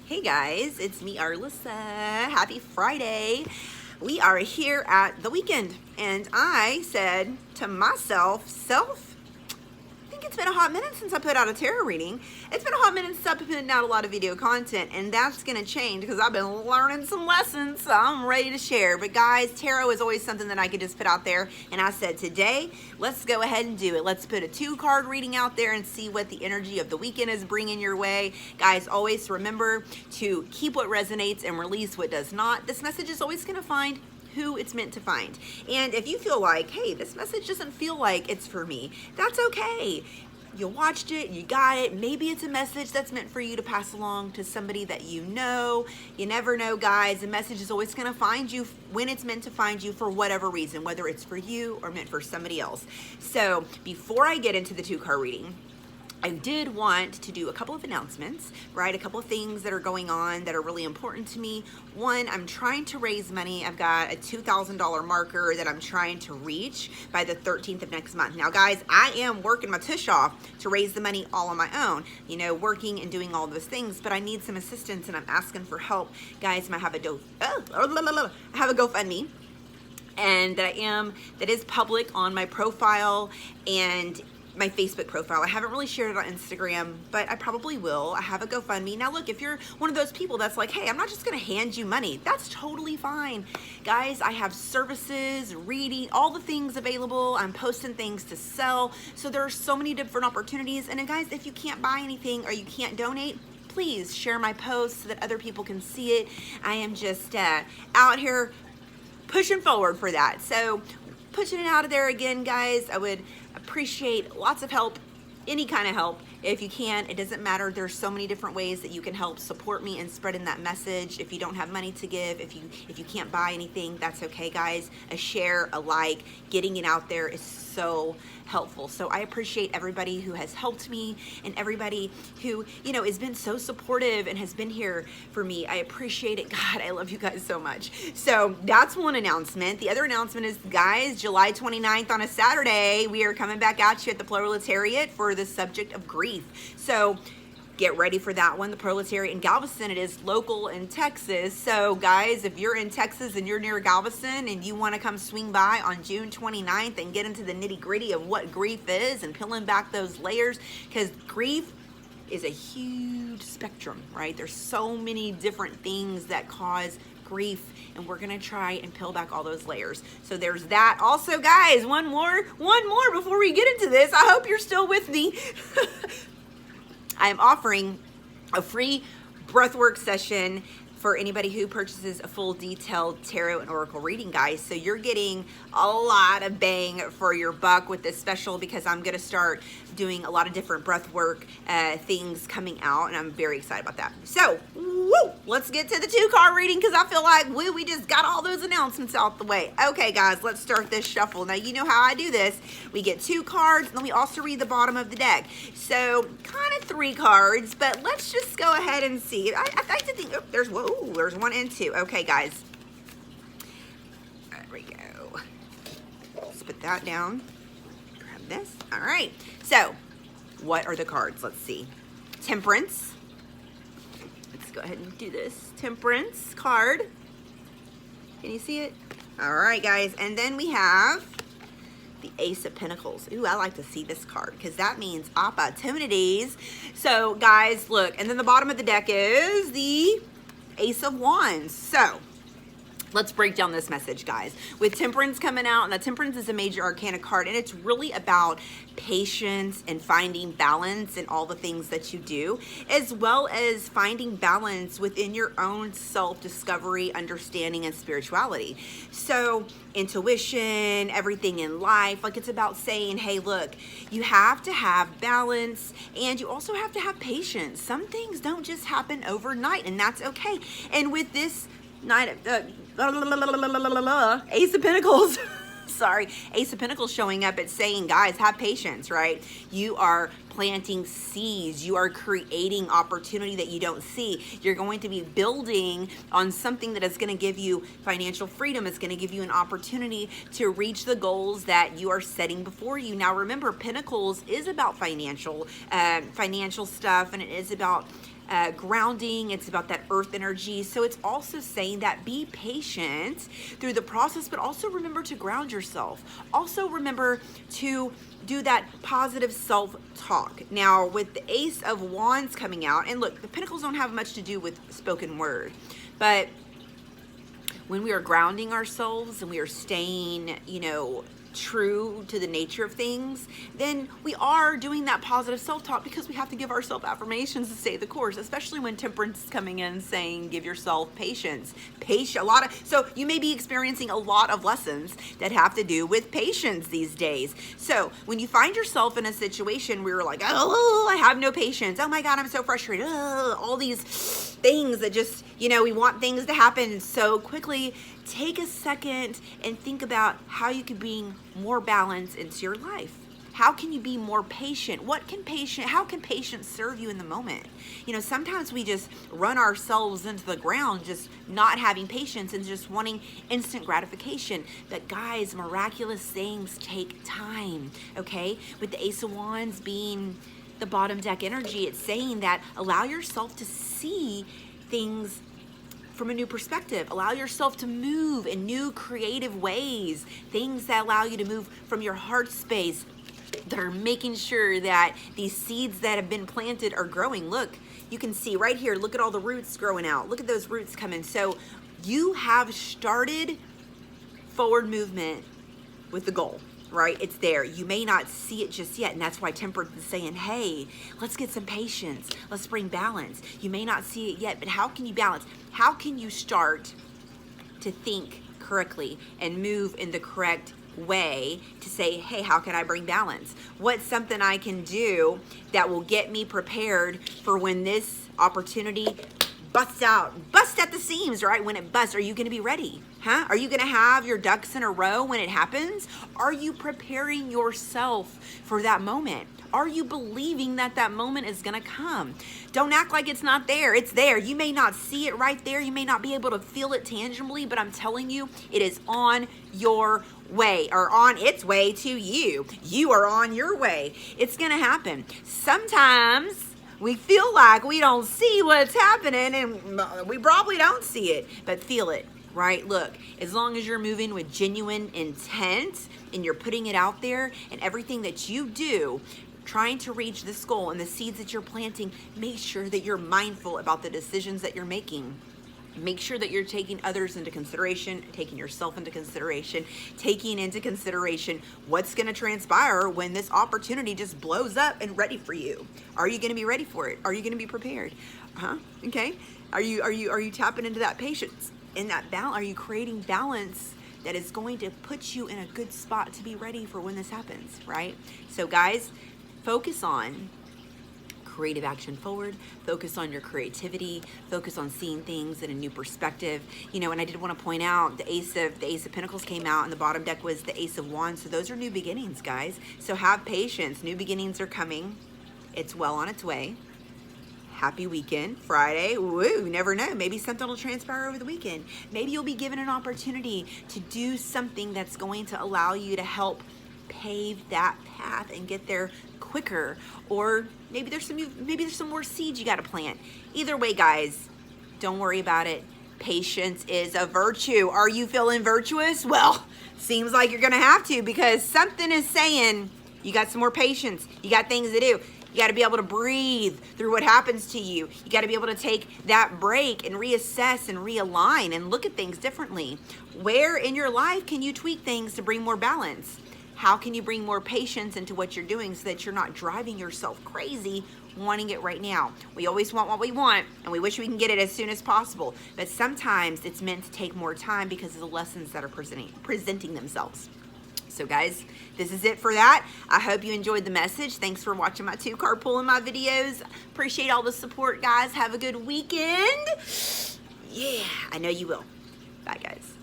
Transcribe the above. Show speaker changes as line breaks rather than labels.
Hey guys, it's me, Arlissa. Happy Friday. We are here at the weekend, and I said to myself, I think it's been a hot minute since I put out a tarot reading. It's been a hot minute since I've been putting out a lot of video content, and that's gonna change because I've been learning some lessons, so I'm ready to share. But guys, tarot is always something that I could just put out there, and I said today, let's go ahead and do it. Let's put a 2-card reading out there and see what the energy of the weekend is bringing your way. Guys, always remember to keep what resonates and release what does not. This message is always gonna find who it's meant to find. And if you feel like, hey, this message doesn't feel like it's for me, that's okay. You watched it, you got it. Maybe it's a message that's meant for you to pass along to somebody that you know. You never know, guys. A message is always going to find you when it's meant to find you for whatever reason, whether it's for you or meant for somebody else. So before I get into the 2-card reading, I did want to do a couple of announcements, right? A couple of things that are going on that are really important to me. One, I'm trying to raise money. I've got a $2,000 marker that I'm trying to reach by the 13th of next month. Now, guys, I am working my tush off to raise the money all on my own, you know, working and doing all those things, but I need some assistance and I'm asking for help. Guys, I have a GoFundMe. And that is public on my profile and my Facebook profile. I haven't really shared it on Instagram, but I probably will. I have a GoFundMe. Now look, if you're one of those people that's like, hey, I'm not just gonna hand you money, that's totally fine. Guys, I have services, reading, all the things available. I'm posting things to sell. So there are so many different opportunities. And then guys, if you can't buy anything or you can't donate, please share my posts so that other people can see it. I am just out here pushing forward for that. So pushing it out of there again, guys. I would appreciate lots of help, any kind of help. If you can, it doesn't matter. There's so many different ways that you can help support me in spreading that message. If you don't have money to give, if you can't buy anything, that's okay, guys. A share, a like, getting it out there is so helpful. So I appreciate everybody who has helped me and everybody who, you know, has been so supportive and has been here for me. I appreciate it. God, I love you guys so much. So that's one announcement. The other announcement is, guys, July 29th on a Saturday, we are coming back at you at the Proletariat for the subject of grief. So get ready for that one. The Proletariat in Galveston, it is local in Texas. So guys, if you're in Texas and you're near Galveston and you want to come swing by on June 29th and get into the nitty gritty of what grief is and peeling back those layers, because grief is a huge spectrum, right? There's so many different things that cause grief, and we're gonna try and peel back all those layers. So there's that. Also, guys, one more before we get into this. I hope you're still with me. I am offering a free breathwork session for anybody who purchases a full detailed tarot and oracle reading, guys. So you're getting a lot of bang for your buck with this special, because I'm gonna start doing a lot of different breathwork things coming out, and I'm very excited about that. So, let's get to the 2-card reading, because I feel like we just got all those announcements out the way. Okay, guys, let's start this shuffle. Now, you know how I do this. We get 2 cards, and then we also read the bottom of the deck. So, kind of 3 cards, but let's just go ahead and see. I like to think, there's 1 and 2. Okay, guys. There we go. Let's put that down. Grab this. All right. So, what are the cards? Let's see. Temperance. Let's go ahead and do this. Temperance card. Can you see it? All right, guys. And then we have the Ace of Pentacles. Ooh, I like to see this card because that means opportunities. So, guys, look. And then the bottom of the deck is the Ace of Wands. So, let's break down this message, guys. With Temperance coming out, and the Temperance is a major arcana card, and it's really about patience and finding balance in all the things that you do, as well as finding balance within your own self-discovery, understanding, and spirituality. So intuition, everything in life, like it's about saying, hey, look, you have to have balance, and you also have to have patience. Some things don't just happen overnight, and that's okay. And with this Ace of Pentacles sorry, Ace of Pentacles showing up, it's saying, guys, have patience, right? You are planting seeds. You are creating opportunity that you don't see. You're going to be building on something that is going to give you financial freedom. It's going to give you an opportunity to reach the goals that you are setting before you. Now, remember, Pentacles is about financial stuff, and it is about grounding. It's about that earth energy. So it's also saying that be patient through the process, but also remember to ground yourself. Also remember to do that positive self-talk. Now, with the Ace of Wands coming out, and look, the Pentacles don't have much to do with spoken word, but when we are grounding ourselves and we are staying, true to the nature of things, then we are doing that positive self-talk, because we have to give ourselves affirmations to stay the course, especially when Temperance is coming in saying give yourself patience. So you may be experiencing a lot of lessons that have to do with patience these days. So when you find yourself in a situation where you're like, oh, I have no patience, oh my God, I'm so frustrated, all these things that just, we want things to happen so quickly, take a second and think about how you can bring more balance into your life. How can you be more patient? How can patience serve you in the moment? Sometimes we just run ourselves into the ground, just not having patience and just wanting instant gratification. But guys, miraculous things take time, okay? With the Ace of Wands being the bottom deck energy, it's saying that allow yourself to see things from a new perspective. Allow yourself to move in new creative ways, things that allow you to move from your heart space, that are making sure that these seeds that have been planted are growing. Look, you can see right here, look at all the roots growing out. Look at those roots coming. So you have started forward movement with the goal, right? It's there. You may not see it just yet, and that's why Temperance is saying, hey, let's get some patience. Let's bring balance. You may not see it yet, but how can you balance? How can you start to think correctly and move in the correct way to say, hey, how can I bring balance? What's something I can do that will get me prepared for when this opportunity busts at the seams, right? When it busts, are you going to be ready? Are you going to have your ducks in a row when it happens? Are you preparing yourself for that moment? Are you believing that that moment is going to come? Don't act like it's not there. It's there. You may not see it right there. You may not be able to feel it tangibly, but I'm telling you, it is on your way, or on its way to you. You are on your way. It's going to happen. Sometimes we feel like we don't see what's happening, and we probably don't see it, but feel it, right? Look, as long as you're moving with genuine intent and you're putting it out there, and everything that you do trying to reach this goal and the seeds that you're planting, make sure that you're mindful about the decisions that you're making. Make sure that you're taking others into consideration, taking yourself into consideration, taking into consideration what's going to transpire when this opportunity just blows up and ready for you. Are you going to be ready for it? Are you going to be prepared? Okay. Are you tapping into that patience and that balance? Are you creating balance that is going to put you in a good spot to be ready for when this happens, right? So guys, focus on creative action forward, focus on your creativity, focus on seeing things in a new perspective. And I did want to point out the Ace of Pentacles came out, and the bottom deck was the Ace of Wands. So those are new beginnings, guys. So have patience. New beginnings are coming. It's well on its way. Happy weekend, Friday. Woo, you never know. Maybe something will transpire over the weekend. Maybe you'll be given an opportunity to do something that's going to allow you to help pave that path and get there quicker, or maybe there's some more seeds you got to plant. Either way, guys, don't worry about it. Patience is a virtue. Are you feeling virtuous? Well, seems like you're gonna have to, because something is saying you got some more patience. You got things to do. You got to be able to breathe through what happens to you. You got to be able to take that break and reassess and realign and look at things differently. Where in your life can you tweak things to bring more balance? How can you bring more patience into what you're doing so that you're not driving yourself crazy wanting it right now? We always want what we want, and we wish we can get it as soon as possible. But sometimes it's meant to take more time because of the lessons that are presenting themselves. So guys, this is it for that. I hope you enjoyed the message. Thanks for watching my 2-card-pull in my videos. Appreciate all the support, guys. Have a good weekend. Yeah, I know you will. Bye, guys.